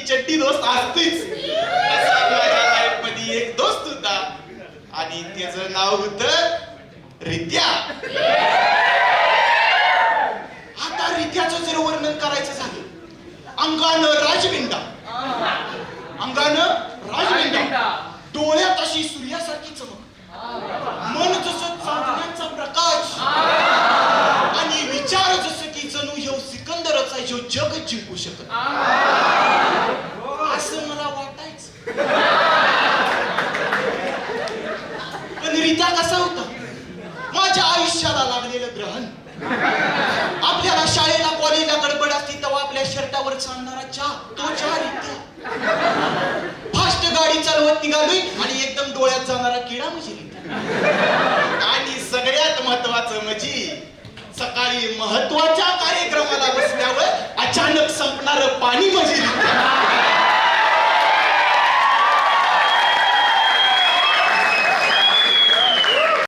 चड्डी दोस्त असतेच. तसा माझ्या लाईफ मध्ये एक दोस्त होता आणि त्याचं नाव होतं रित्या. आता रित्याचं जर वर्णन करायचं झालं, अंगानं राजविंडा, डोळ्यात अशी सूर्यासारखी चमक, मन जसं चांदण्याचा प्रकाश आणि विचार जसं की जणू ह्यो सिकंदरच आहे जो जग जिंकू शकत, असं मला वाटायचं. पण रित्या कसा होता? माझ्या आयुष्याला लागलेलं ग्रहण. आपल्याला शाळेला कॉलेजला गडबड असती तेव्हा आपल्या शर्टावर चालणारा चहा, तो चहा रित्या. फास्ट गाडी चालवत निघालोय आणि एकदम डोळ्यात जाणारा किडा म्हणजे रित्या. आणि सगळ्यात महत्वाचं म्हणजे सकाळी महत्वाच्या कार्यक्रमाला बसल्यावर अचानक संपणारं पाणी म्हणजे रित्या.